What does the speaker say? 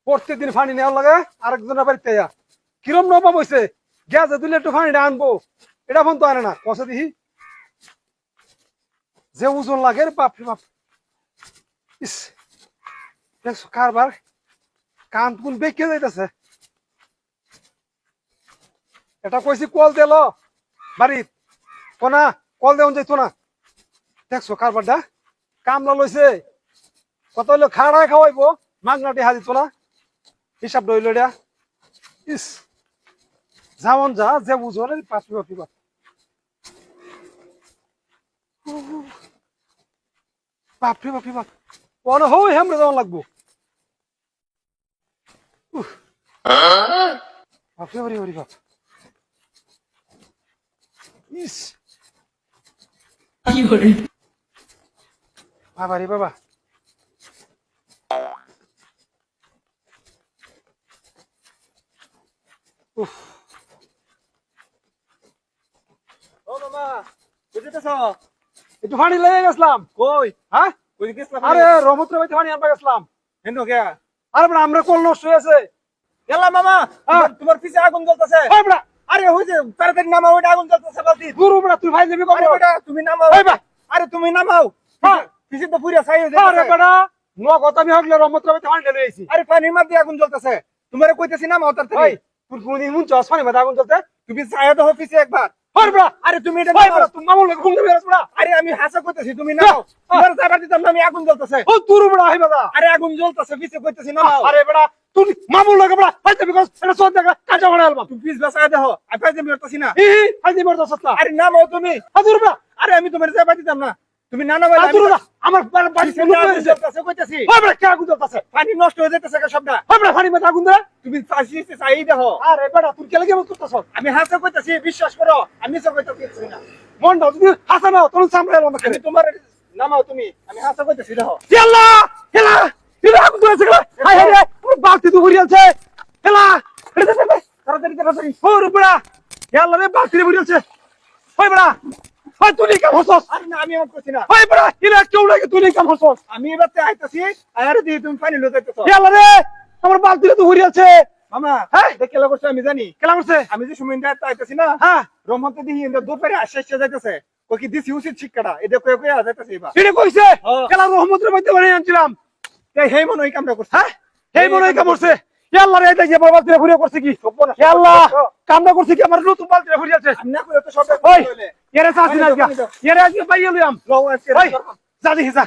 প্রত্যেকদিন পানি নেওয়ার লাগে আরেকজনের বাড়িতে কিরম নবাব হয়েছে গ্যাসে দিলে একটু পানিটা আনবো এটা ফোন তো আনে না কষে দিহি যে ওজন লাগে রে বাপ রে বাপ ইস দেখছো কারবার কান কোন বেঁকে যাইতেছে এটা কইছি কল দিল বাড়িত কোনা কল দেওয়া যাইতো না দেখছো কারবারটা কামলা লইছে কত হইলো খাড়ায় খাওয়াইবো মাগনাটি হাজিত না হিসাব রইল এটা ইস যাওন যা যে বুঝো রে পাপি পাপি বাপ বাপরে বাপরে বাপ পরে হই হেমরে যাওয়া লাগবো বাপরে বাপরে বাপরে বাপ ইস বাবা রে বাবা উফ ও মামা বুঝতেছ একটু পানি লেগে গেছিলাম কই হ্যাঁ কই গেছলা আরে রহমতের বাড়িতে পানি আনতে গেছিলাম হেন কে আরে বড় আমরা কল নষ্ট হয়েছে এলা মামা তোমার পিছে আগুন জ্বলতেছে ওই বড় আরে হইছে তাড়াতাড়ি নামাও ওটা আগুন জ্বলতেছে বালতি গুরু বড় তুই ভাই যাবি আরে কবে বেটা তুমি নামাও ওই বা আরে তুমি নামাও হ্যাঁ। পিছে তো পুরা ছাই হয়ে আরে যাচ্ছে বড় নো কথা আমি হগলে রহমতের বাড়িতে পানি ঢেলে আইছি আরে পানির মধ্যে আগুন জ্বলতেছে তোমারে কইতেছি নামাও ওই তাড়াতাড়ি তুই কোনদিন মুন চাস পানি বাদা আগুন জ্বলতে তুমি ছায়া দাও পিছে একবার ওই বড় আরে তুমি এটা ওই নামাও বড় তুই মামুল ঘুম দেবে বড় আরে আমি হাসা কইতেছি তুমি নামাও তোমার যাবার দিতাম না আমি আগুন জ্বলতেছে ও তুরু বড় হাই বাদা আরে আগুন জ্বলতেছে পিছে কইতেছি নামাও আরে বড় তুই মামুল লাগে বড় ভাই যাবি কস এটা সদ দেখা কাজা বানাই আলবা তুমি পিছ বাসায় দেখো আমি পাইতে মিরতাছি না হি হি ভাই যাবি বড় সস্তা আরে নামাও তুমি হাজুর বড় আরে আমি তোমার যাবার দিতাম না তুমি না নামাইলে হাজুর বড় আমার বাড়ি পিছে আগুন জ্বলতেছে কইতেছি ওই বড় কে আগুন জ্বলতাছে পানি নষ্ট হয়ে যাইতেছে সবটা ওই বড় পানি বাদা আগুন দে তুমি চাই দেখো আরে বড় তুই কে লাগে করতাছ আমি হাসা কইতেছি বিশ্বাস করো আমি মিছা কইতেছি না মনটা তুই হাসানা তোর সামনে এলো আমাকে আমি তোমার নামাও তুমি আমি হাসা কইতেছি দেখো ইয়াল্লা হেলা হেলা আগুন ধরেছে হাই হাই রে পুরো বালতি তো ভরি আছে হেলা তাড়াতাড়ি তাড়াতাড়ি ও রুপড়া ইয়াল্লা রে বালতি রে ভরি আছে ওই বড়া ওই তুই কাম হছস আরে না আমি এমন করছি না ওই বড়া হিলা কেউ লাগে তুই কাম হছস আমি এবারে আইতাছি আরে দি তুমি পানি লয়ে যাইতেছো ইয়াল্লা রে আমার বালতি রে তো ভরি আছে মামা হ্যাঁ? দেখে কেলা করছো আমি জানি কেলা করছে আমি যে সময় ইন্ডিয়া আইতাছি না হ্যাঁ রহমতে দিহি ইন্ডিয়া দুপারে আশ্বাস যাইতেছে ও কি দিছি উচিত শিক্ষাটা এটা কয়ে কয়ে যাইতেছে এবার এটা কইছে হ্যাঁ। কেলা রহমতের মধ্যে বানিয়ে আনছিলাম তাই হেই মনে হয় কামটা করছে হ্যাঁ এই মনে হয় কাম করছে ইয়াল্লা রে এটা যে বালতি রে ভরি করছে কি ইয়াল্লা কামটা করছে কি আমার নতুন বালতি রে ভরি আছে আমি না কইলে তো সব ওই এরে চাচ্ছি না আজকে এরে আজকে পাইয়ে লইয়াম লও আজকে ওই যা দেখি যা